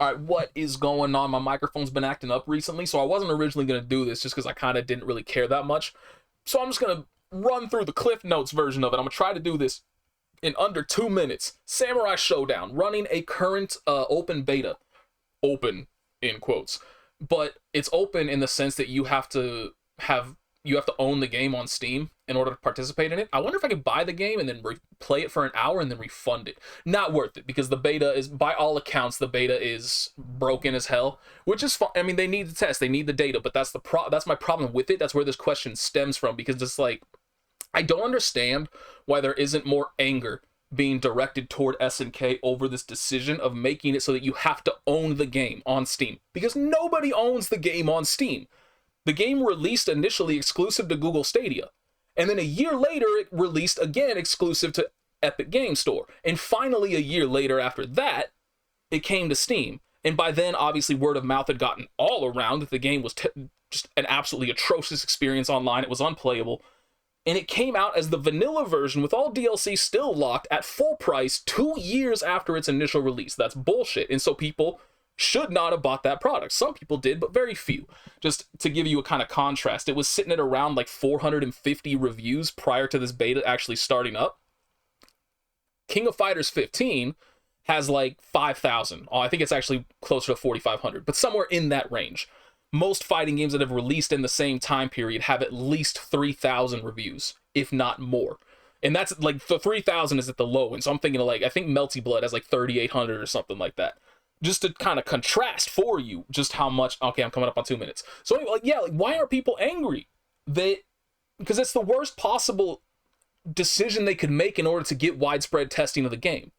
All right, what is going on? My microphone's been acting up recently, so I wasn't originally going to do this just because I kind of didn't really care that much. So I'm just going to run through the Kliff Notes version of it. I'm going to try to do this in under 2 minutes. Samurai Shodown, running a current open beta. Open, in quotes. But it's open in the sense that you have to own the game on Steam in order to participate in it. I wonder if I could buy the game and then play it for an hour and then refund it. Not worth it, because the beta is, by all accounts, the beta is broken as hell, which is fine. I mean, they need the test, they need the data, but that's my problem with it. That's where this question stems from, because it's like, I don't understand why there isn't more anger being directed toward SNK over this decision of making it so that you have to own the game on Steam, because nobody owns the game on Steam. The game released initially exclusive to Google Stadia, and then a year later it released again exclusive to Epic Game Store, and finally a year later after that it came to Steam. And by then, obviously, word of mouth had gotten all around that the game was just an absolutely atrocious experience online. It was unplayable, and it came out as the vanilla version with all DLC still locked at full price 2 years after its initial release. That's bullshit, and so people should not have bought that product. Some people did, but very few. Just to give you a kind of contrast, it was sitting at around like 450 reviews prior to this beta actually starting up. King of Fighters 15 has like 5,000. Oh, I think it's actually closer to 4,500, but somewhere in that range. Most fighting games that have released in the same time period have at least 3,000 reviews, if not more. And that's like, the 3,000 is at the low end. So I'm thinking of like, I think Melty Blood has like 3,800 or something like that. Just to kind of contrast for you just how much. Okay, I'm coming up on 2 minutes. So anyway, like, yeah, like, why are people angry? Because it's the worst possible decision they could make in order to get widespread testing of the game.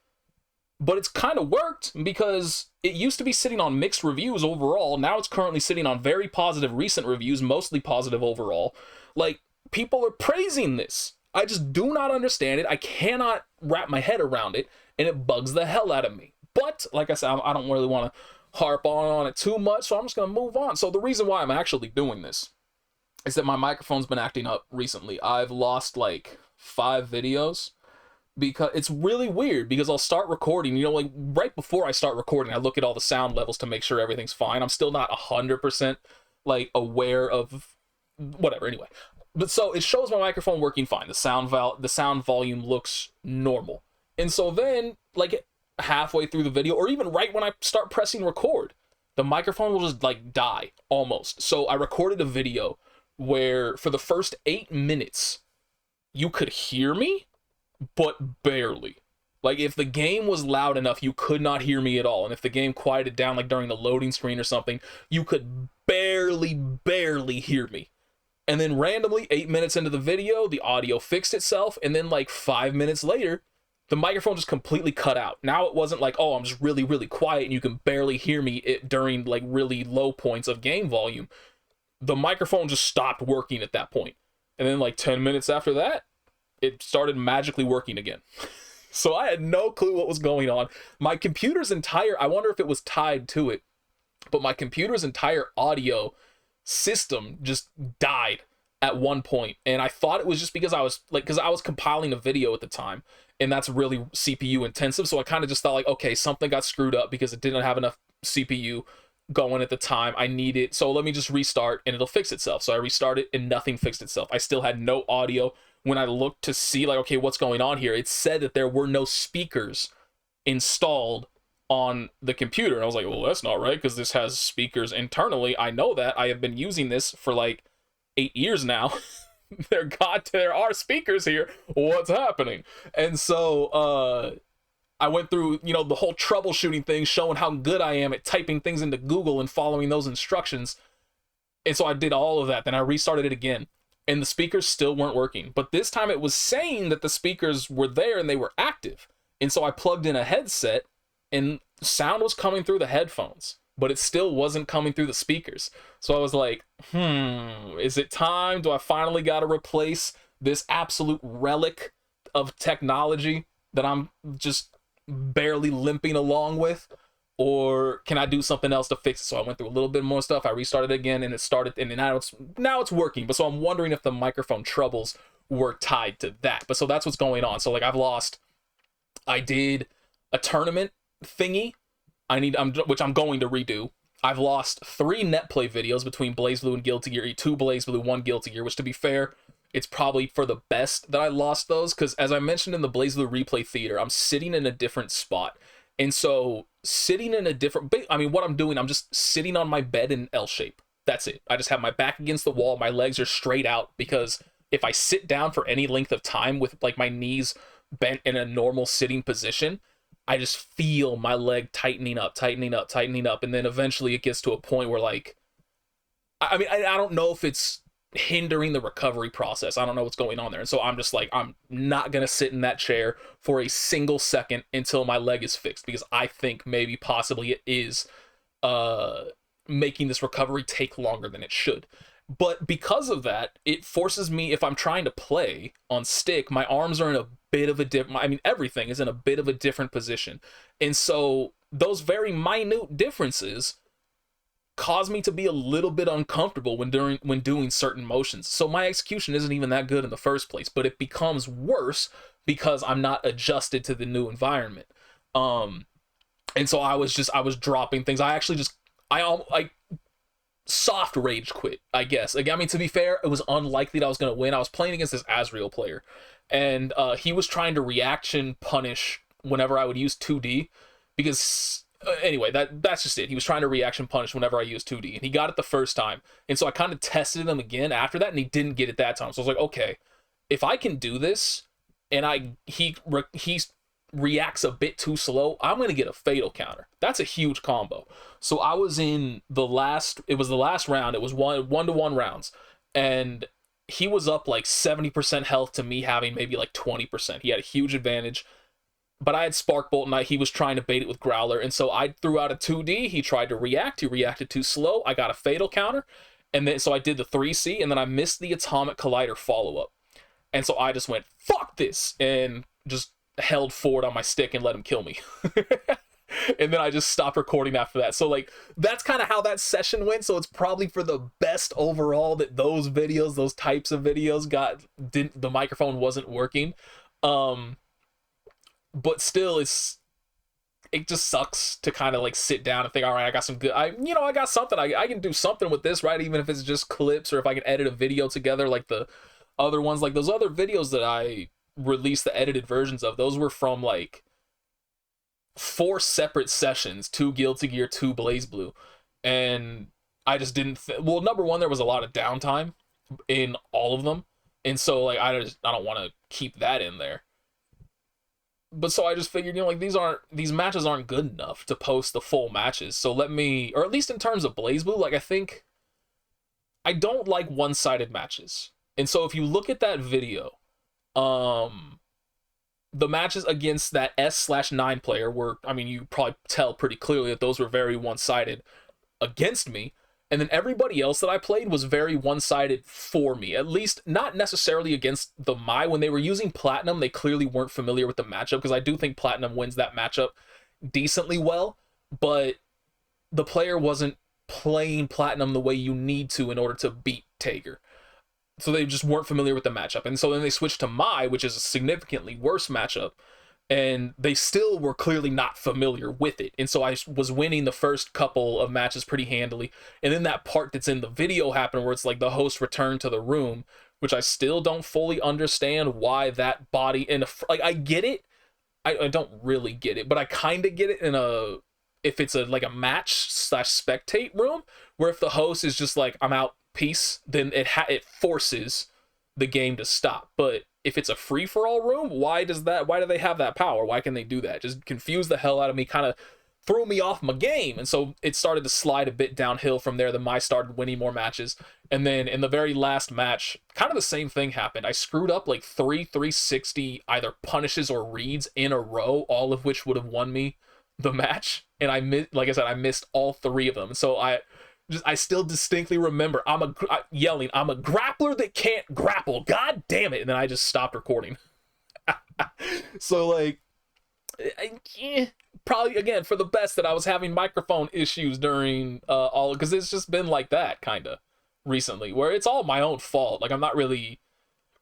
But it's kind of worked, because it used to be sitting on mixed reviews overall. Now it's currently sitting on very positive recent reviews, mostly positive overall. Like, people are praising this. I just do not understand it. I cannot wrap my head around it, and it bugs the hell out of me. But, like I said, I don't really want to harp on it too much, so I'm just going to move on. So the reason why I'm actually doing this is that my microphone's been acting up recently. I've lost like 5 videos, because it's really weird, because I'll start recording, you know, like right before I start recording, I look at all the sound levels to make sure everything's fine. I'm still not 100% like aware of whatever, anyway. But so it shows my microphone working fine. The sound volume looks normal. And so then, like, halfway through the video, or even right when I start pressing record, the microphone will just like die almost. So I recorded a video where for the first 8 minutes you could hear me, but barely. Like, if the game was loud enough, you could not hear me at all, and if the game quieted down, like during the loading screen or something, you could barely hear me. And then randomly, 8 minutes into the video, the audio fixed itself, and then like 5 minutes later, the microphone just completely cut out. Now it wasn't like, oh, I'm just really quiet and you can barely hear me during like really low points of game volume. The microphone just stopped working at that point. And then like 10 minutes after that, it started magically working again. So I had no clue what was going on. My computer's I wonder if it was tied to it, but my computer's entire audio system just died at one point, and I thought it was just because I was compiling a video at the time, and that's really CPU intensive, so I kind of just thought like, okay, something got screwed up because it didn't have enough CPU going at the time I need it, so let me just restart and it'll fix itself. So I restarted and nothing fixed itself. I still had no audio. When I looked to see like, okay, what's going on here, it said that there were no speakers installed on the computer, and I was like, well, that's not right, because this has speakers internally. I know that. I have been using this for like 8 years now. There are speakers here. What's happening? And so I went through, you know, the whole troubleshooting thing, showing how good I am at typing things into Google and following those instructions. And so I did all of that. Then I restarted it again, and the speakers still weren't working. But this time it was saying that the speakers were there and they were active. And so I plugged in a headset, and sound was coming through the headphones, but it still wasn't coming through the speakers. So I was like, is it time? Do I finally got to replace this absolute relic of technology that I'm just barely limping along with? Or can I do something else to fix it? So I went through a little bit more stuff. I restarted again, and it started, and now it's working. But so I'm wondering if the microphone troubles were tied to that. But so that's what's going on. So like I did a tournament thingy. which I'm going to redo. I've lost 3 net play videos between Blazblue and Guilty Gear, 2 Blazblue, 1 Guilty Gear, which, to be fair, it's probably for the best that I lost those, because as I mentioned in the Blazblue replay theater, I'm sitting in a different spot. And so sitting in a different, I mean, what I'm doing, I'm just sitting on my bed in L shape. That's it. I just have my back against the wall. My legs are straight out, because if I sit down for any length of time with like my knees bent in a normal sitting position, I just feel my leg tightening up. And then eventually it gets to a point where, like, I mean, I don't know if it's hindering the recovery process. I don't know what's going on there. And so I'm just like, I'm not going to sit in that chair for a single second until my leg is fixed, because I think maybe possibly it is making this recovery take longer than it should. But because of that, it forces me, if I'm trying to play on stick, my arms are in a bit of a different, I mean, everything is in a bit of a different position. And so those very minute differences cause me to be a little bit uncomfortable when doing certain motions. So my execution isn't even that good in the first place, but it becomes worse because I'm not adjusted to the new environment. And so I was dropping things. I soft rage quit, I guess. Like, I mean, to be fair, it was unlikely that I was going to win. I was playing against this Azrael player, and he was trying to reaction punish whenever I would use 2D, because anyway, that's just it. He was trying to reaction punish whenever I used 2D, and he got it the first time. And so I kind of tested him again after that, and he didn't get it that time. So I was like, okay, if I can do this, and he reacts a bit too slow, I'm going to get a fatal counter. That's a huge combo. So I was in the last round. It was 1-to-1 rounds, and he was up like 70% health to me having maybe like 20%. He had a huge advantage. But I had Spark Bolt, and he was trying to bait it with Growler, and so I threw out a 2D. He tried to react. He reacted too slow. I got a fatal counter, and then so I did the 3C, and then I missed the Atomic Collider follow-up. And so I just went, fuck this, and just held forward on my stick and let him kill me. And then I just stopped recording after that. So, like, that's kind of how that session went. So it's probably for the best overall that those types of videos the microphone wasn't working. But still, it just sucks to kind of like sit down and think, all right, I got some good, I got something, I can do something with this, right? Even if it's just clips, or if I can edit a video together like the other ones, like those other videos that I released the edited versions of, those were from like 4 separate sessions, 2 Guilty Gear, 2 Blazblue, and I just didn't well, number one, there was a lot of downtime in all of them, and so like I don't want to keep that in there. But so I just figured, like, these matches aren't good enough to post the full matches. So let me, or at least in terms of Blazblue, like, I think I don't like one-sided matches. And so if you look at that video, the matches against that S/9 player were, I mean, you probably tell pretty clearly that those were very one-sided against me. And then everybody else that I played was very one-sided for me. At least not necessarily against the Mai. When they were using Platinum, they clearly weren't familiar with the matchup, because I do think Platinum wins that matchup decently well, but the player wasn't playing Platinum the way you need to in order to beat Tager. So they just weren't familiar with the matchup. And so then they switched to Mai, which is a significantly worse matchup, and they still were clearly not familiar with it. And so I was winning the first couple of matches pretty handily. And then that part that's in the video happened where it's like the host returned to the room, which I still don't fully understand why that body, like, I get it. I don't really get it, but I kind of get it if it's like a match/spectate room, where if the host is just like, I'm out, peace, then it forces the game to stop. But if it's a free-for-all room, why do they have that power? Why can they do that? Just confused the hell out of me, kind of threw me off my game. And so it started to slide a bit downhill from there. The Mai started winning more matches. And then in the very last match, kind of the same thing happened. I screwed up like 360 either punishes or reads in a row, all of which would have won me the match. And I missed all 3 of them. And so I still distinctly remember yelling, I'm a grappler that can't grapple, god damn it, and then I just stopped recording. So, like, probably, again, for the best that I was having microphone issues during because it's just been like that, kind of, recently, where it's all my own fault. Like, I'm not really,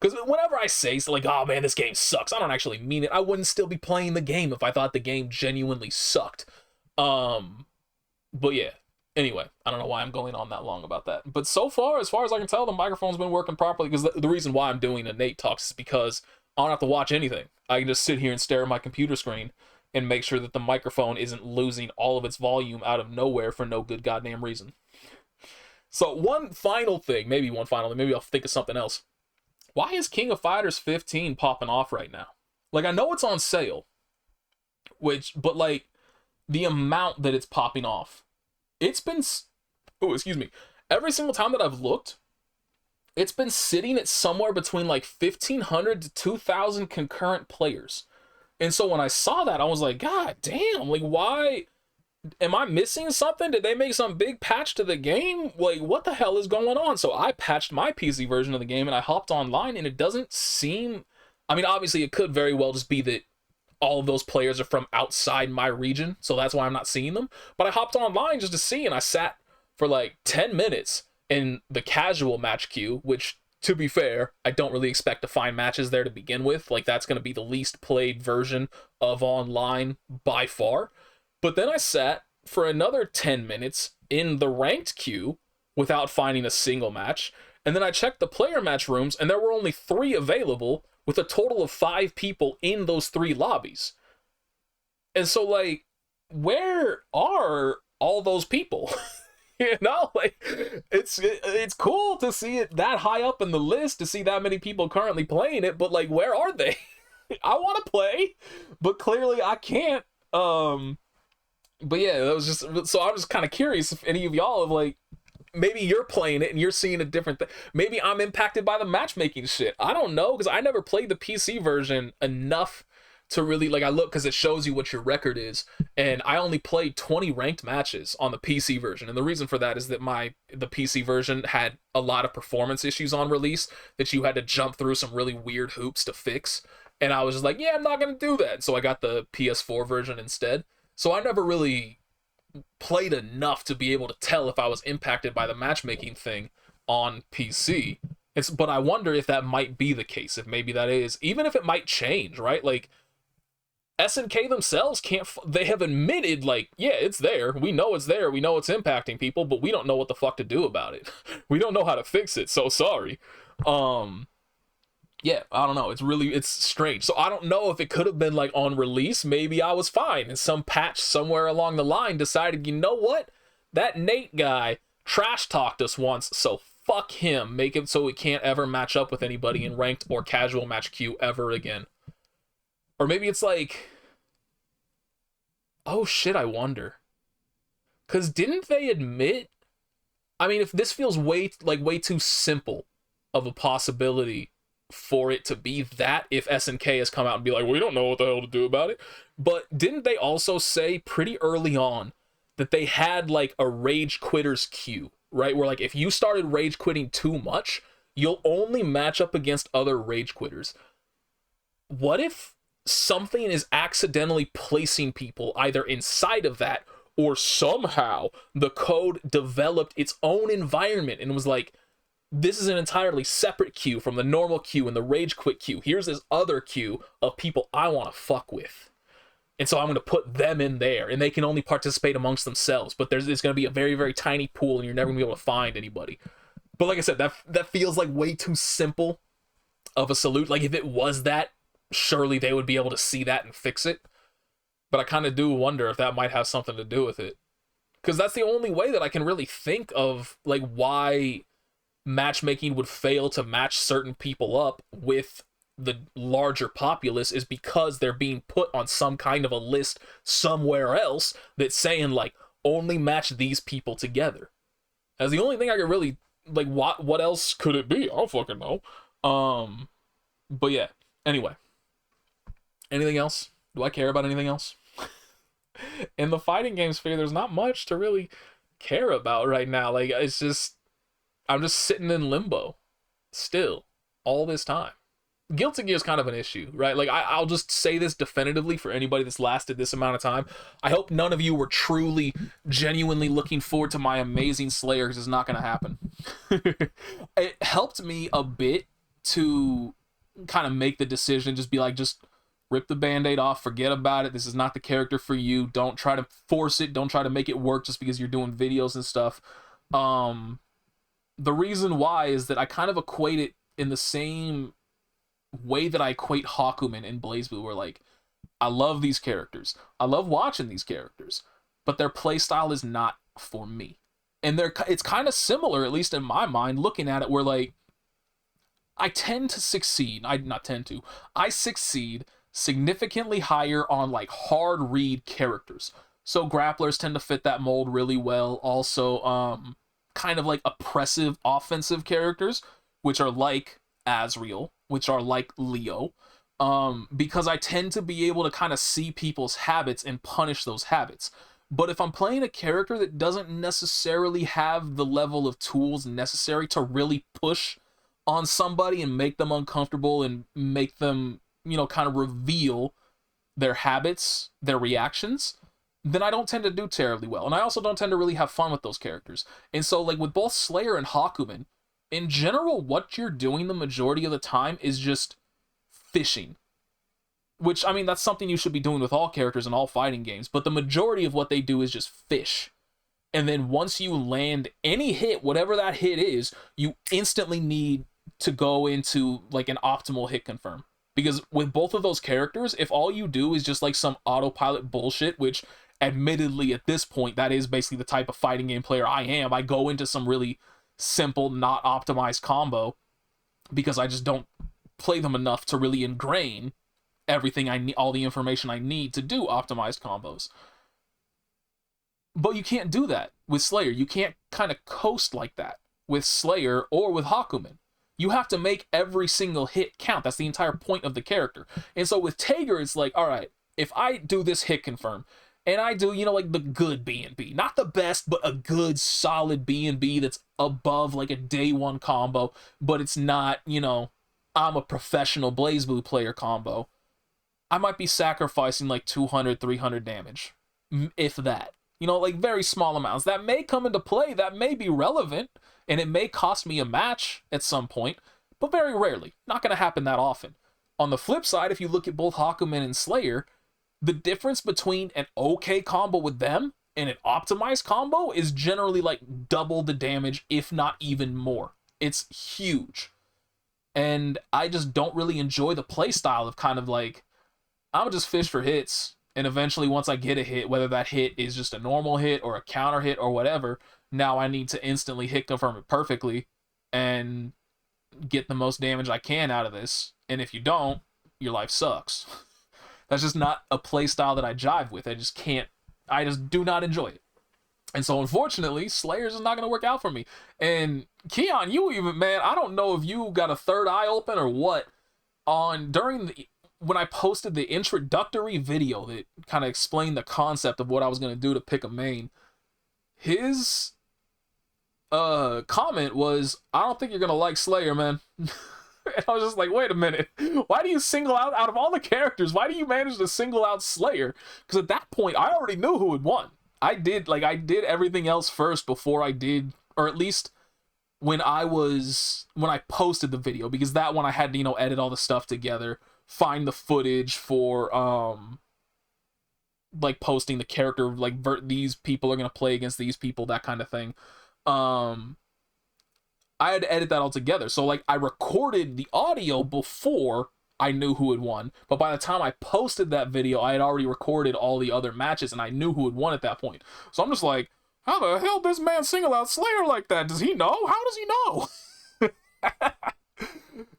because whenever I say, so like, oh man, this game sucks, I don't actually mean it. I wouldn't still be playing the game if I thought the game genuinely sucked. But yeah. Anyway, I don't know why I'm going on that long about that. But so far, as I can tell, the microphone's been working properly, because the reason why I'm doing a Nate Talks is because I don't have to watch anything. I can just sit here and stare at my computer screen and make sure that the microphone isn't losing all of its volume out of nowhere for no good goddamn reason. So one final thing, maybe I'll think of something else. Why is King of Fighters 15 popping off right now? Like, I know it's on sale, but like, the amount that it's popping off, it's been, every single time that I've looked, it's been sitting at somewhere between like 1,500 to 2,000 concurrent players. And so when I saw that, I was like, God damn, like, why? Am I missing something? Did they make some big patch to the game? Like, what the hell is going on? So I patched my PC version of the game and I hopped online, and it doesn't seem... I mean, obviously it could very well just be that all of those players are from outside my region, so that's why I'm not seeing them. But I hopped online just to see, and I sat for like 10 minutes in the casual match queue, which, to be fair, I don't really expect to find matches there to begin with. Like, that's going to be the least played version of online by far. But then I sat for another 10 minutes in the ranked queue without finding a single match. And then I checked the player match rooms, and there were only 3 available, with a total of 5 people in those 3 lobbies. And so, like, where are all those people? You know, like, it's cool to see it that high up in the list, to see that many people currently playing it, but, like, where are they? I want to play, but clearly I can't. But yeah, that was just, so I'm just kind of curious if any of y'all have, like, maybe you're playing it and you're seeing a different thing. Maybe I'm impacted by the matchmaking shit. I don't know, because I never played the PC version enough to really, like, I look, because it shows you what your record is, and I only played 20 ranked matches on the PC version. And the reason for that is that the PC version had a lot of performance issues on release that you had to jump through some really weird hoops to fix. And I was just like, yeah, I'm not going to do that. So I got the PS4 version instead. So I never really played enough to be able to tell if I was impacted by the matchmaking thing on PC. But I wonder if that might be the case, if maybe that is, even if it might change, right? Like, SNK themselves they have admitted, like, yeah, it's there. We know it's there. We know it's impacting people, but we don't know what the fuck to do about it. We don't know how to fix it. So sorry. Yeah, I don't know. It's strange. So I don't know if it could have been like on release. Maybe I was fine, and some patch somewhere along the line decided, you know what? That Nate guy trash talked us once, so fuck him. Make it so we can't ever match up with anybody in ranked or casual match queue ever again. Or maybe it's like, oh shit, I wonder. Because didn't they admit? I mean, if this feels way too simple of a possibility for it to be that, if SNK has come out and be like, we don't know what the hell to do about it. But didn't they also say pretty early on that they had like a rage quitters queue, right? Where like if you started rage quitting too much, you'll only match up against other rage quitters. What if something is accidentally placing people either inside of that, or somehow the code developed its own environment and was like, this is an entirely separate queue from the normal queue and the rage quit queue. Here's this other queue of people I want to fuck with. And so I'm going to put them in there, and they can only participate amongst themselves. But there's going to be a very, very tiny pool, and you're never going to be able to find anybody. But like I said, that feels like way too simple of a salute. Like, if it was that, surely they would be able to see that and fix it. But I kind of do wonder if that might have something to do with it. Because that's the only way that I can really think of, like, why matchmaking would fail to match certain people up with the larger populace, is because they're being put on some kind of a list somewhere else that's saying, like, only match these people together. That's the only thing I could really, like, what else could it be? I don't fucking know. But yeah, anyway. Anything else? Do I care about anything else? In the fighting game sphere, there's not much to really care about right now. Like, it's just, I'm just sitting in limbo still all this time. Guilty Gear is kind of an issue, right? Like, I'll just say this definitively for anybody that's lasted this amount of time. I hope none of you were truly, genuinely looking forward to my amazing Slayer, because it's not going to happen. It helped me a bit to kind of make the decision, just be like, just rip the band-aid off, forget about it. This is not the character for you. Don't try to force it. Don't try to make it work just because you're doing videos and stuff. The reason why is that I kind of equate it in the same way that I equate Hakumen in Blazblue, where like, I love these characters. I love watching these characters, but their playstyle is not for me. And it's kind of similar, at least in my mind, looking at it, where like, I tend to succeed. I succeed significantly higher on like hard read characters. So grapplers tend to fit that mold really well. Also, kind of like oppressive offensive characters, which are like Asriel, which are like Leo, because I tend to be able to kind of see people's habits and punish those habits. But if I'm playing a character that doesn't necessarily have the level of tools necessary to really push on somebody and make them uncomfortable and make them, you know, kind of reveal their habits, their reactions, then I don't tend to do terribly well. And I also don't tend to really have fun with those characters. And so, like, with both Slayer and Hakumen, in general, what you're doing the majority of the time is just fishing. Which, I mean, that's something you should be doing with all characters in all fighting games, but the majority of what they do is just fish. And then once you land any hit, whatever that hit is, you instantly need to go into, like, an optimal hit confirm. Because with both of those characters, if all you do is just, like, some autopilot bullshit, which, admittedly, at this point, that is basically the type of fighting game player I am. I go into some really simple, not optimized combo, because I just don't play them enough to really ingrain everything I need, all the information I need to do optimized combos. But you can't do that with Slayer. You can't kind of coast like that with Slayer or with Hakumen. You have to make every single hit count. That's the entire point of the character. And so with Tager, it's like, all right, if I do this hit confirm, and I do, you know, like the good B&B, not the best, but a good solid B&B that's above like a day one combo, but it's not, you know, I'm a professional Blazblue player combo, I might be sacrificing like 200, 300 damage, if that. You know, like very small amounts. That may come into play, that may be relevant, and it may cost me a match at some point, but very rarely. Not going to happen that often. On the flip side, if you look at both Hakumen and Slayer, the difference between an okay combo with them and an optimized combo is generally like double the damage, if not even more. It's huge. And I just don't really enjoy the playstyle of kind of like, I'm gonna just fish for hits, and eventually once I get a hit, whether that hit is just a normal hit or a counter hit or whatever, now I need to instantly hit confirm it perfectly and get the most damage I can out of this. And if you don't, your life sucks. That's just not a playstyle that I jive with. I just do not enjoy it. And so unfortunately, Slayers is not going to work out for me. And Keon, you even, man, I don't know if you got a third eye open or what, when I posted the introductory video that kind of explained the concept of what I was going to do to pick a main, his comment was, I don't think you're going to like Slayer, man. And I was just like, wait a minute. Why do you single out of all the characters, why do you manage to single out Slayer? Because at that point, I already knew who had won. I did everything else first before I did, or at least when I posted the video, because that one I had to, you know, edit all the stuff together, find the footage for like posting the character, like these people are gonna play against these people, that kind of thing. I had to edit that all together. So like I recorded the audio before I knew who had won, but by the time I posted that video, I had already recorded all the other matches and I knew who had won at that point. So I'm just like, how the hell does this man single out Slayer like that? Does he know? How does he know?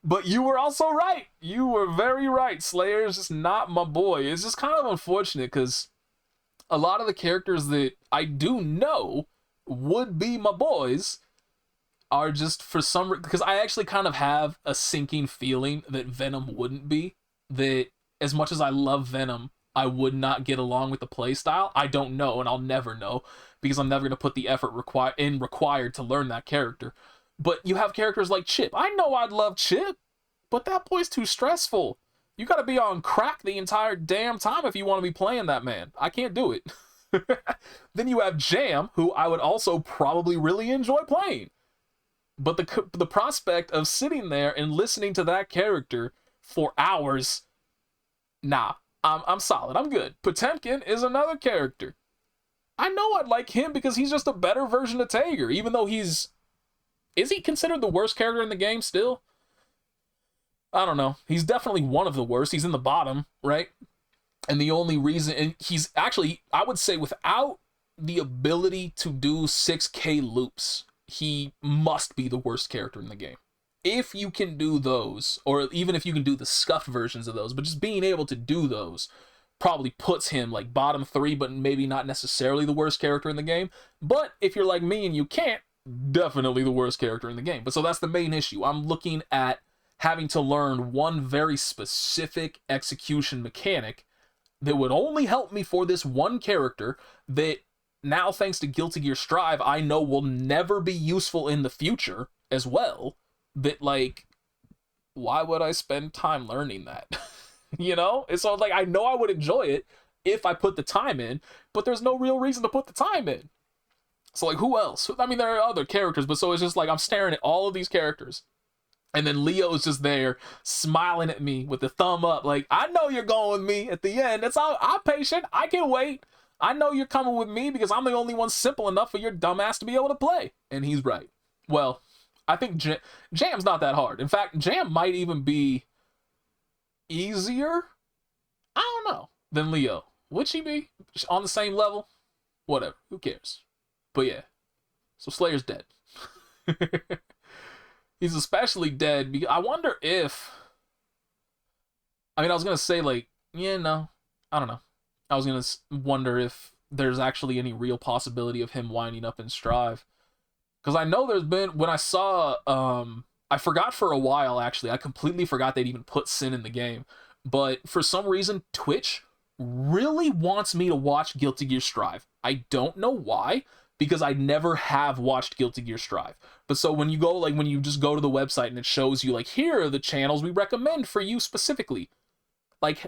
But you were also right. You were very right. Slayer's just not my boy. It's just kind of unfortunate because a lot of the characters that I do know would be my boys are just for some because I actually kind of have a sinking feeling that Venom wouldn't be. That as much as I love Venom, I would not get along with the playstyle. I don't know, and I'll never know because I'm never going to put the effort required to learn that character. But you have characters like Chip. I know I'd love Chip, but that boy's too stressful. You gotta be on crack the entire damn time if you want to be playing that man. I can't do it. Then you have Jam, who I would also probably really enjoy playing. But the prospect of sitting there and listening to that character for hours Nah, I'm solid. I'm good. Potemkin is another character. I know I'd like him because he's just a better version of Tager, even though is he considered the worst character in the game still? I don't know. He's definitely one of the worst. He's in the bottom, right? And the only reason, and he's actually, I would say, without the ability to do 6K loops, he must be the worst character in the game. If you can do those, or even if you can do the scuffed versions of those, but just being able to do those probably puts him like bottom 3, but maybe not necessarily the worst character in the game. But if you're like me and you can't, definitely the worst character in the game. But so that's the main issue. I'm looking at having to learn one very specific execution mechanic that would only help me for this one character that now, thanks to Guilty Gear Strive, I know will never be useful in the future as well. That, like, why would I spend time learning that? You know? It's all like, I know I would enjoy it if I put the time in, but there's no real reason to put the time in. So, like, who else? I mean, there are other characters, but so it's just like, I'm staring at all of these characters. And then Leo is just there smiling at me with the thumb up. Like, I know you're going with me at the end. That's all. I'm patient. I can wait. I know you're coming with me because I'm the only one simple enough for your dumbass to be able to play. And he's right. Well, I think Jam's not that hard. In fact, Jam might even be easier, I don't know, than Leo. Would she be on the same level? Whatever. Who cares? But yeah. So Slayer's dead. He's especially dead because I wonder if... I mean, I was going to say, like, yeah, no. I don't know. I was going to wonder if there's actually any real possibility of him winding up in Strive. Because I know there's been... When I saw... I forgot for a while, actually. I completely forgot they'd even put Sin in the game. But for some reason, Twitch really wants me to watch Guilty Gear Strive. I don't know why, because I never have watched Guilty Gear Strive. But so when you go, like, when you just go to the website and it shows you, like, here are the channels we recommend for you specifically. Like,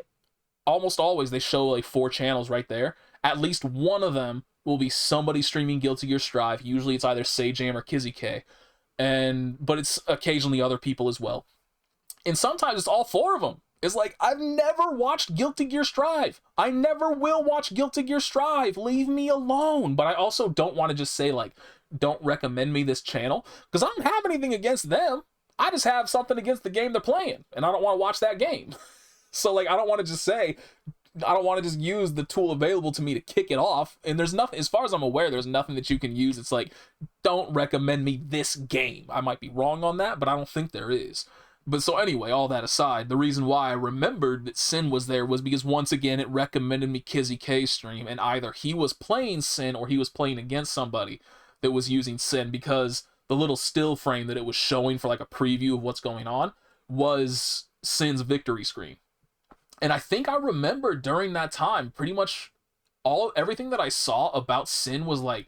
almost always they show, like, 4 channels right there. At least one of them will be somebody streaming Guilty Gear Strive. Usually it's either Sajam or Kizzy K. But it's occasionally other people as well. And sometimes it's all 4 of them. It's like, I've never watched Guilty Gear Strive. I never will watch Guilty Gear Strive. Leave me alone. But I also don't want to just say, like, don't recommend me this channel, because I don't have anything against them. I just have something against the game they're playing, and I don't want to watch that game. So, like, I don't want to just say, I don't want to just use the tool available to me to kick it off. And there's nothing, as far as I'm aware, there's nothing that you can use. It's like, don't recommend me this game. I might be wrong on that, but I don't think there is. But so anyway, all that aside, the reason why I remembered that Sin was there was because once again it recommended me Kizzy K's stream, and either he was playing Sin or he was playing against somebody that was using Sin, because the little still frame that it was showing for like a preview of what's going on was Sin's victory screen. And I think I remember during that time pretty much everything that I saw about Sin was like,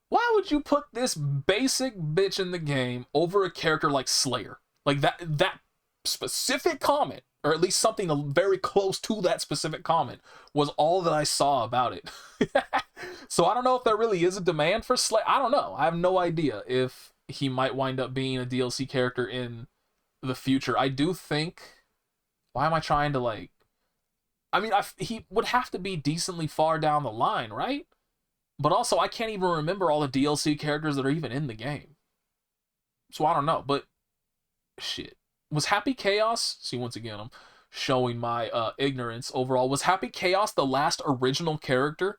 why would you put this basic bitch in the game over a character like Slayer? Like, that specific comment, or at least something very close to that specific comment, was all that I saw about it. So I don't know if there really is a demand for Slay. I don't know. I have no idea if he might wind up being a DLC character in the future. I do think... Why am I trying to, like... I mean, he would have to be decently far down the line, right? But also, I can't even remember all the DLC characters that are even in the game. So I don't know, but... Shit. Was Happy Chaos... See, once again, I'm showing my ignorance overall. Was Happy Chaos the last original character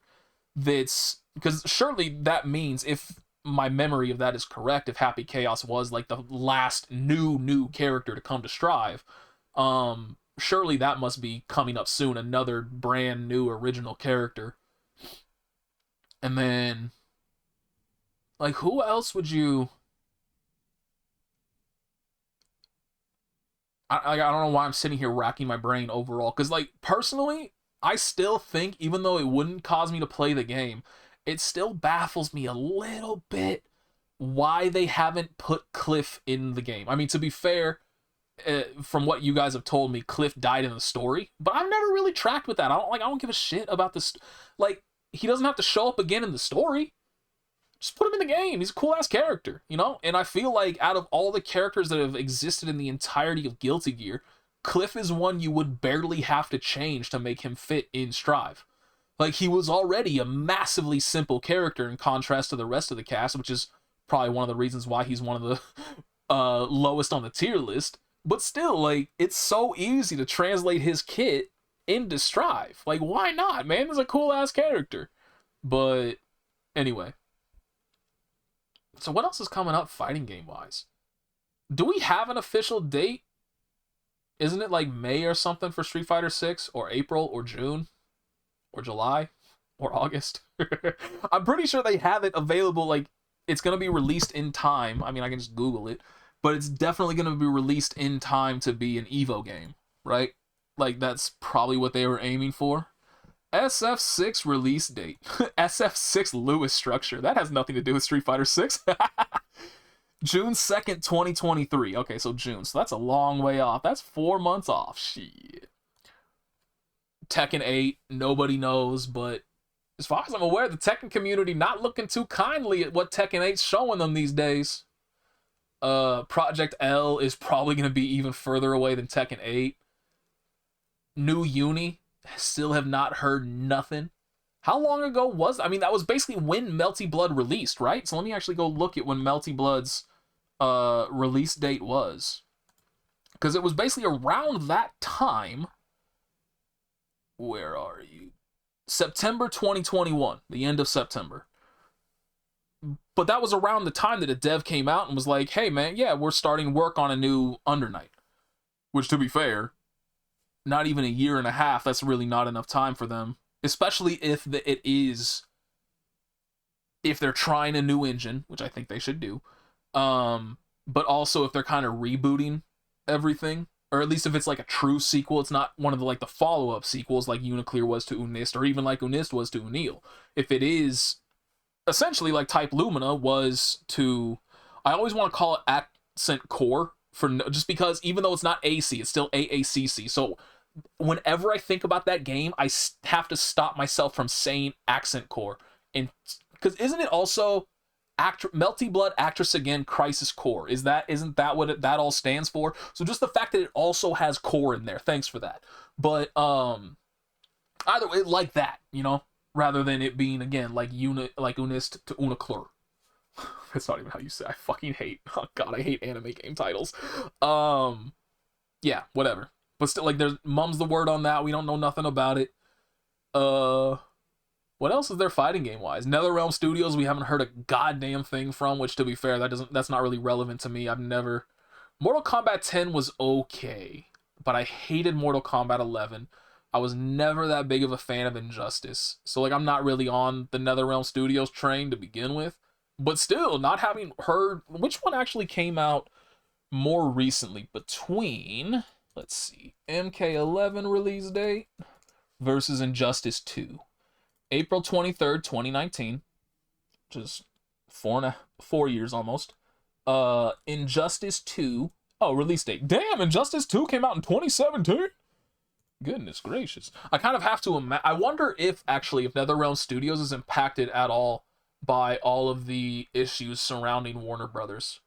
that's... Because surely that means, if my memory of that is correct, if Happy Chaos was, like, the last new character to come to Strive, surely that must be coming up soon. Another brand new original character. And then... Like, who else would you... I don't know why I'm sitting here racking my brain overall. Because, like, personally, I still think, even though it wouldn't cause me to play the game, it still baffles me a little bit why they haven't put Kliff in the game. I mean, to be fair, from what you guys have told me, Kliff died in the story. But I've never really tracked with that. I don't give a shit about this. Like, he doesn't have to show up again in the story. Just put him in the game. He's a cool-ass character, you know? And I feel like out of all the characters that have existed in the entirety of Guilty Gear, Kliff is one you would barely have to change to make him fit in Strive. Like, he was already a massively simple character in contrast to the rest of the cast, which is probably one of the reasons why he's one of the lowest on the tier list. But still, like, it's so easy to translate his kit into Strive. Like, why not, man? He's a cool-ass character. But, anyway. So what else is coming up fighting game-wise? Do we have an official date? Isn't it like May or something for Street Fighter 6? Or April? Or June? Or July, or August. I'm pretty sure they have it available, like, it's going to be released in time. I mean, I can just Google it. But it's definitely going to be released in time to be an Evo game, right? Like, that's probably what they were aiming for. SF6 release date. SF6 Lewis structure. That has nothing to do with Street Fighter 6. June 2nd, 2023. Okay, so June. So that's a long way off. That's 4 months off. Shit. Tekken 8, nobody knows, but as far as I'm aware, the Tekken community not looking too kindly at what Tekken 8's showing them these days. Project L is probably going to be even further away than Tekken 8. New Uni, still have not heard nothing. How long ago was that? I mean, that was basically when Melty Blood released, right? So let me actually go look at when Melty Blood's release date was. Because it was basically around that time. Where are you? September 2021, the end of September. But that was around the time that a dev came out and was like, hey man, yeah, we're starting work on a new Under Night. Which, to be fair, not even a year and a half, that's really not enough time for them. Especially if if they're trying a new engine, which I think they should do. But also if they're kind of rebooting everything. Or at least if it's like a true sequel, it's not one of the like the follow-up sequels like Uniclear was to Unist, or even like Unist was to Unil. If it is essentially like Type Lumina was to, I always want to call it Accent Core just because even though it's not AC, it's still AACC. So whenever I think about that game, I have to stop myself from saying Accent Core, and because isn't it also Melty Blood Actress Again Crisis Core? Isn't that what that all stands for? So just the fact that it also has core in there, thanks for that. But either way, like that, you know, rather than it being again like Unist to Uniclur. That's not even how you say. I fucking hate. Oh god, I hate anime game titles. Yeah, whatever. But still, like, there's mum's the word on that. We don't know nothing about it. What else is there fighting game wise? NetherRealm Studios, we haven't heard a goddamn thing from, which to be fair, that's not really relevant to me. Mortal Kombat 10 was okay, but I hated Mortal Kombat 11. I was never that big of a fan of Injustice. So like I'm not really on the NetherRealm Studios train to begin with. But still, not having heard which one actually came out more recently between, let's see, MK11 release date versus Injustice 2. April 23rd, 2019, which is 4 years almost. Injustice 2, release date. Damn, Injustice 2 came out in 2017? Goodness gracious. I kind of have to I wonder if NetherRealm Studios is impacted at all by all of the issues surrounding Warner Brothers.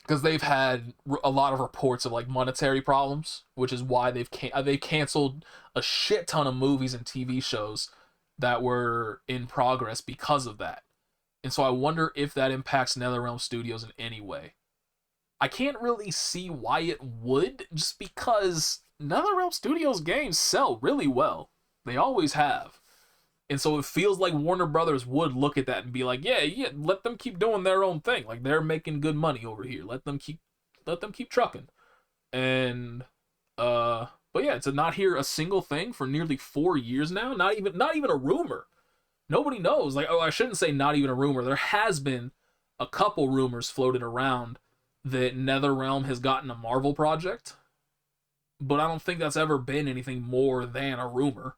Because they've had a lot of reports of like monetary problems, which is why they've canceled a shit ton of movies and TV shows that were in progress because of that. And so I wonder if that impacts NetherRealm Studios in any way. I can't really see why it would, just because NetherRealm Studios games sell really well. They always have. And so it feels like Warner Brothers would look at that and be like, yeah, let them keep doing their own thing. Like, they're making good money over here. Let them keep trucking. And but yeah, to not hear a single thing for nearly 4 years now, not even a rumor. Nobody knows. Like, I shouldn't say not even a rumor. There has been a couple rumors floated around that NetherRealm has gotten a Marvel project, but I don't think that's ever been anything more than a rumor.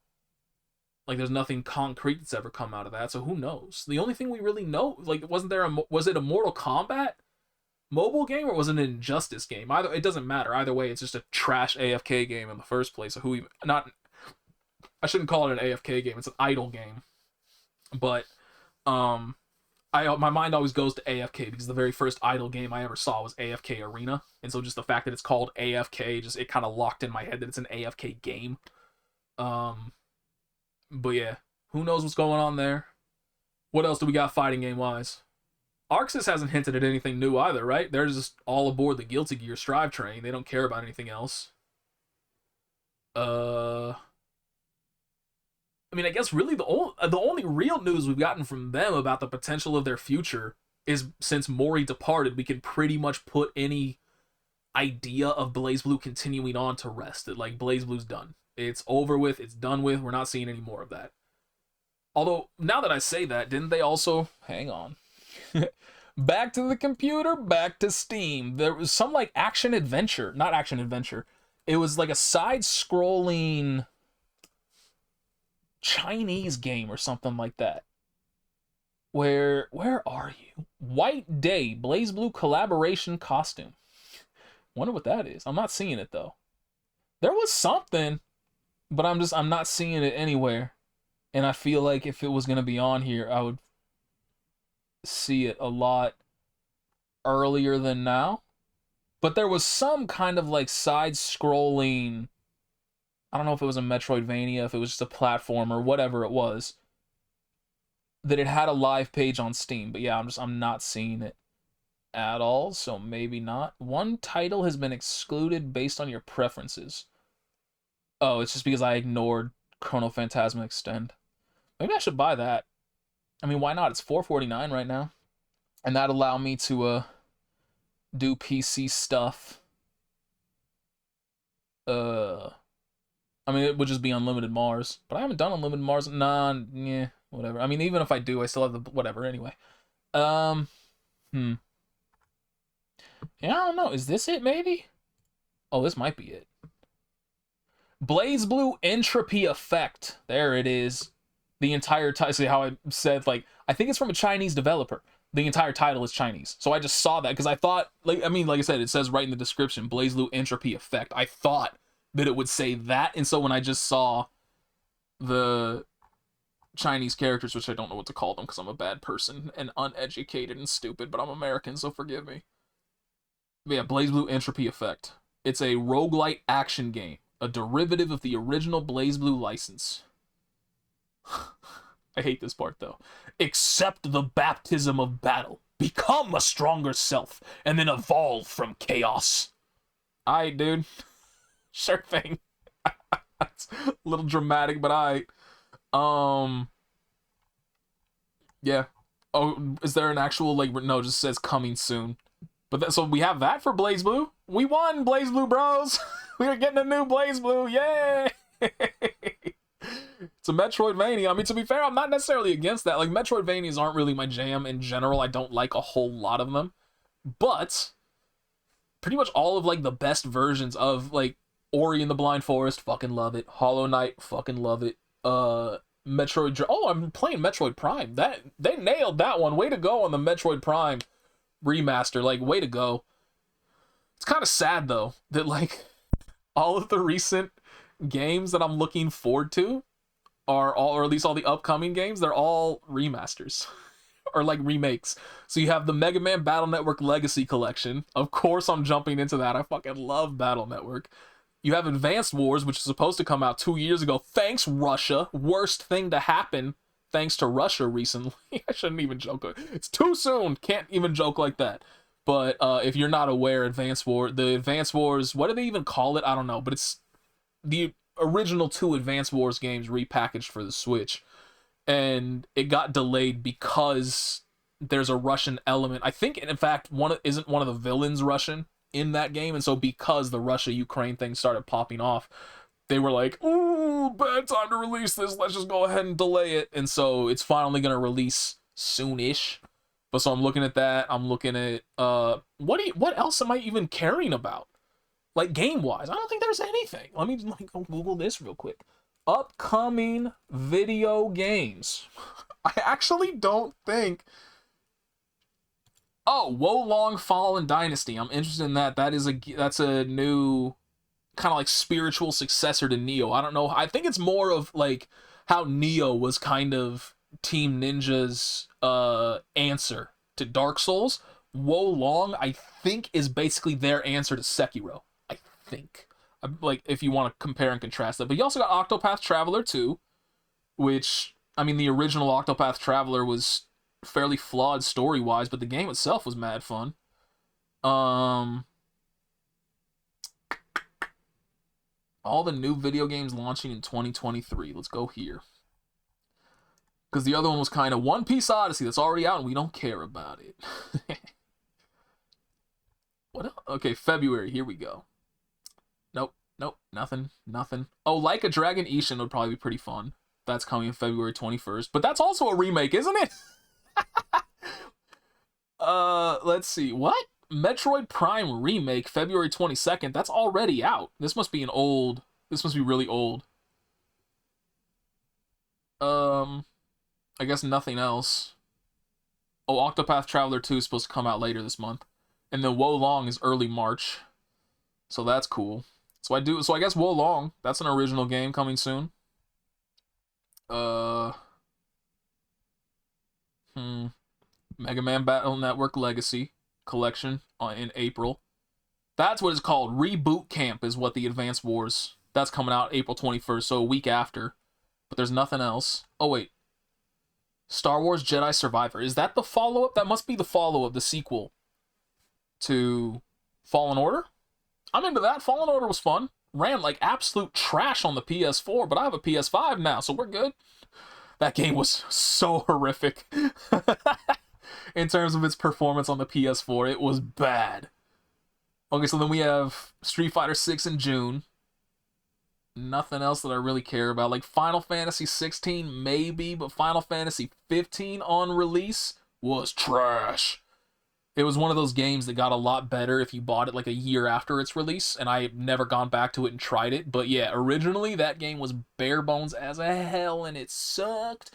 Like, there's nothing concrete that's ever come out of that, so who knows? The only thing we really know, like, was it a Mortal Kombat mobile game, or was it an Injustice game? Either, it doesn't matter. Either way, it's just a trash AFK game in the first place. So I shouldn't call it an AFK game. It's an idle game. But, my mind always goes to AFK because the very first idle game I ever saw was AFK Arena, and so just the fact that it's called AFK, just it kind of locked in my head that it's an AFK game. But yeah, who knows what's going on there? What else do we got fighting game wise? Arxis hasn't hinted at anything new either, right? They're just all aboard the Guilty Gear Strive train. They don't care about anything else. I mean, I guess really the only real news we've gotten from them about the potential of their future is since Mori departed, we can pretty much put any idea of BlazBlue continuing on to rest. Like, BlazBlue's done. It's over with. It's done with. We're not seeing any more of that. Although, now that I say that, didn't they also... Hang on. Back to the computer, back to Steam. There was some, like, action-adventure. Not action-adventure. It was, like, a side-scrolling... Chinese game or something like that. Where are you? White Day, BlazBlue collaboration costume. Wonder what that is. I'm not seeing it though. There was something, but I'm not seeing it anywhere. And I feel like if it was gonna be on here, I would see it a lot earlier than now. But there was some kind of like side-scrolling, I don't know if it was a Metroidvania, if it was just a platformer, whatever it was, that it had a live page on Steam. But yeah, I'm not seeing it at all, so maybe not. One title has been excluded based on your preferences. Oh, it's just because I ignored Chrono Phantasma Extend. Maybe I should buy that. I mean, why not? It's $4.49 right now. And that'd allow me to do PC stuff. I mean, it would just be Unlimited Mars. But I haven't done Unlimited Mars. Nah, yeah, whatever. I mean, even if I do, I still have the... Whatever, anyway. Yeah, I don't know. Is this it, maybe? Oh, this might be it. Blazblue Entropy Effect. There it is. The entire title... See how I said, like... I think it's from a Chinese developer. The entire title is Chinese. So I just saw that because I thought... Like I said, it says right in the description, Blazblue Entropy Effect. I thought that it would say that, and so when I just saw the Chinese characters, which I don't know what to call them because I'm a bad person and uneducated and stupid, but I'm American, so forgive me. But yeah, Blazblue Entropy Effect. It's a roguelite action game, a derivative of the original Blazblue license. I hate this part though. Accept the baptism of battle, become a stronger self, and then evolve from chaos. Alright, dude. Sure thing. It's a little dramatic, but yeah. Oh, is there an actual, like, no, it just says coming soon. But so we have that for BlazBlue. We won, BlazBlue bros. We are getting a new BlazBlue. Yay! It's a Metroidvania. I mean, to be fair, I'm not necessarily against that. Like, Metroidvanias aren't really my jam in general. I don't like a whole lot of them. But pretty much all of, like, the best versions of, like, Ori and the Blind Forest, fucking love it. Hollow Knight, fucking love it. Metroid... Oh, I'm playing Metroid Prime. They nailed that one. Way to go on the Metroid Prime remaster. Like, way to go. It's kind of sad, though, that, like, all of the recent games that I'm looking forward to are all, or at least all the upcoming games, they're all remasters. Or, like, remakes. So you have the Mega Man Battle Network Legacy Collection. Of course I'm jumping into that. I fucking love Battle Network. You have Advanced Wars, which is supposed to come out 2 years ago. Thanks, Russia. Worst thing to happen thanks to Russia recently. I shouldn't even joke. It's too soon. Can't even joke like that. But if you're not aware, the Advanced Wars, what do they even call it? I don't know. But it's the original 2 Advanced Wars games repackaged for the Switch. And it got delayed because there's a Russian element. I think, in fact, isn't one of the villains Russian in that game, and so because the Russia-Ukraine thing started popping off, they were like, ooh, bad time to release this, let's just go ahead and delay it, and so it's finally gonna release soon-ish. But so I'm looking at that, I'm looking at, what else am I even caring about? Like, game-wise, I don't think there's anything. Let me, like, go Google this real quick. Upcoming video games. I actually don't think... Oh, Wolong Fallen Dynasty. I'm interested in that. That's a new kind of like spiritual successor to Neo. I don't know. I think it's more of like how Neo was kind of Team Ninja's answer to Dark Souls. Wo Long, I think, is basically their answer to Sekiro. I think. Like, if you want to compare and contrast that. But you also got Octopath Traveler 2, which, I mean, the original Octopath Traveler was fairly flawed story-wise, but the game itself was mad fun. All the new video games launching in 2023. Let's go here. Because the other one was kind of One Piece Odyssey that's already out and we don't care about it. What else? Okay, February. Here we go. Nope, nothing. Oh, Like a Dragon Ishin would probably be pretty fun. That's coming February 21st. But that's also a remake, isn't it? Let's see. What? Metroid Prime Remake, February 22nd. That's already out. This must be really old. I guess nothing else. Oh, Octopath Traveler 2 is supposed to come out later this month. And then Wo Long is early March. So that's cool. So I guess Wo Long, that's an original game coming soon. Mega Man Battle Network Legacy Collection in April. That's what it's called. Reboot Camp is what the Advance Wars. That's coming out April 21st, so a week after. But there's nothing else. Oh, wait. Star Wars Jedi Survivor. Is that the follow-up? That must be the follow-up, the sequel to Fallen Order? I'm into that. Fallen Order was fun. Ran like absolute trash on the PS4, but I have a PS5 now, so we're good. That game was so horrific. In terms of its performance on the PS4, it was bad. Okay, so then we have Street Fighter 6 in June. Nothing else that I really care about. Like Final Fantasy 16, maybe, but Final Fantasy 15 on release was trash. It was one of those games that got a lot better if you bought it like a year after its release, and I've never gone back to it and tried it. But yeah, originally that game was bare bones as a hell, and it sucked.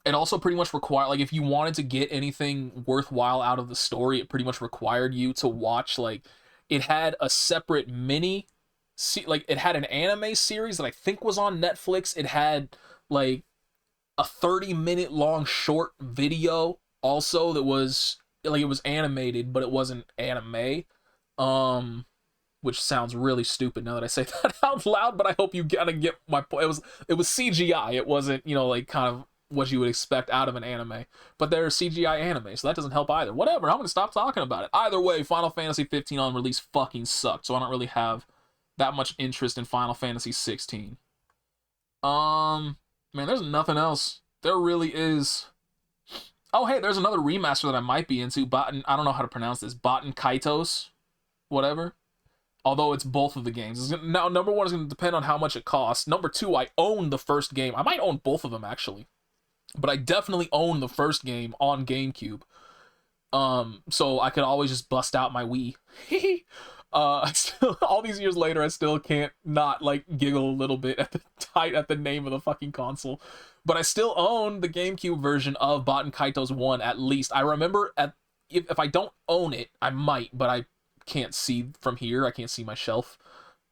It also pretty much required, like, if you wanted to get anything worthwhile out of the story, it pretty much required you to watch, like, it had a separate it had an anime series that I think was on Netflix. It had, like, a 30-minute long short video also that was, like, it was animated, but it wasn't anime. Which sounds really stupid now that I say that out loud, but I hope you kind of get my point. It was CGI. It wasn't, like, kind of what you would expect out of an anime. But they're CGI anime, so that doesn't help either. Whatever, I'm going to stop talking about it. Either way, Final Fantasy 15 on release fucking sucked, so I don't really have that much interest in Final Fantasy 16. Man, there's nothing else. There really is. Oh, hey, there's another remaster that I might be into. I don't know how to pronounce this. Batten Kaitos? Whatever. Although it's both of the games. Now, number one is going to depend on how much it costs. Number two, I own the first game. I might own both of them, actually. But I definitely own the first game on GameCube. So I could always just bust out my Wii. All these years later, I still can't not, like, giggle a little bit at the name of the fucking console. But I still own the GameCube version of Batten Kaitos 1, at least. I remember, if I don't own it, I might, but I can't see from here. I can't see my shelf.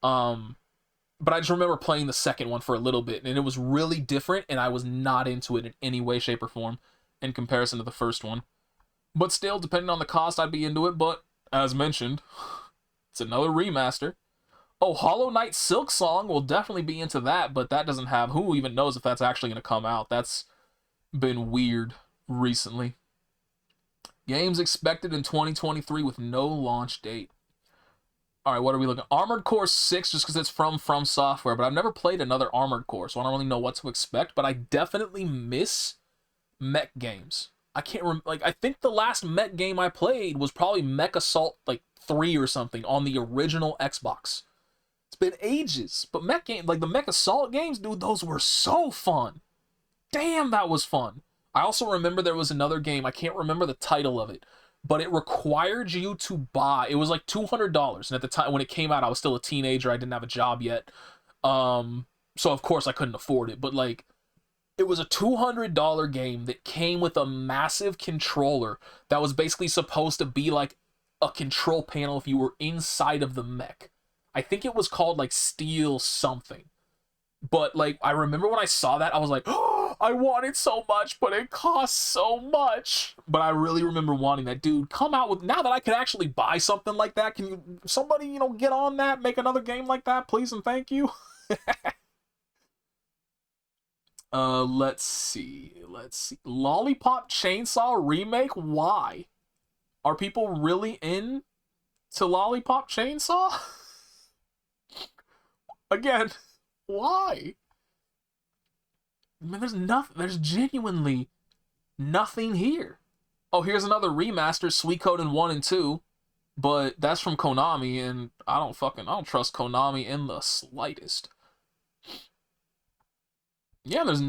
But I just remember playing the second one for a little bit, and it was really different, and I was not into it in any way, shape, or form in comparison to the first one. But still, depending on the cost, I'd be into it, but as mentioned, it's another remaster. Oh, Hollow Knight Silksong will definitely be into that, but that doesn't have... Who even knows if that's actually going to come out? That's been weird recently. Games expected in 2023 with no launch date. Alright, what are we looking at? Armored Core 6, just because it's from Software, but I've never played another Armored Core, so I don't really know what to expect, but I definitely miss mech games. I can't remember... Like, I think the last mech game I played was probably Mech Assault, like, 3 or something on the original Xbox. It's been ages, but mech game, like the Mech Assault games, dude, those were so fun. Damn, that was fun. I also remember there was another game, I can't remember the title of it, but it required you to buy, it was like $200, and at the time when it came out, I was still a teenager, I didn't have a job yet, so of course I couldn't afford it, but like, it was a $200 game that came with a massive controller that was basically supposed to be like a control panel if you were inside of the mech. I think it was called like Steel something. But like, I remember when I saw that, I was like, oh I want it so much, but it costs so much. But I really remember wanting that. Dude, come out with, now that I can actually buy something like that, can you, somebody, you know, get on that, make another game like that, please and thank you. Let's see. Lollipop Chainsaw remake? Why? Are people really in to Lollipop Chainsaw? Again, why? I mean, there's genuinely nothing here. Oh, here's another remaster, Suikoden 1 and 2, but that's from Konami, and I don't trust Konami in the slightest. Yeah, there's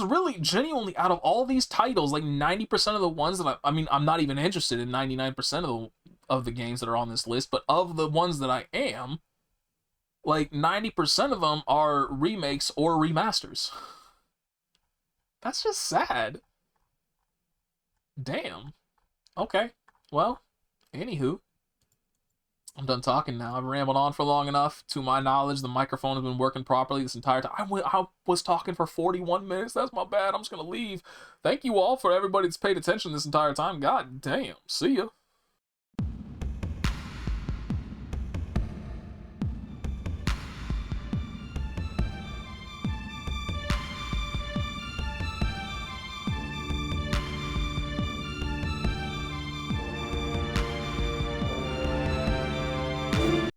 really genuinely, out of all these titles, like 90% of the ones that I mean, I'm not even interested in 99% of the games that are on this list, but of the ones that I am, like 90% of them are remakes or remasters. That's just sad. Damn. Okay. Well, anywho, I'm done talking now. I've rambled on for long enough. To my knowledge, the microphone has been working properly this entire time. I was talking for 41 minutes. That's my bad. I'm just going to leave. Thank you all for everybody that's paid attention this entire time. God damn. See ya.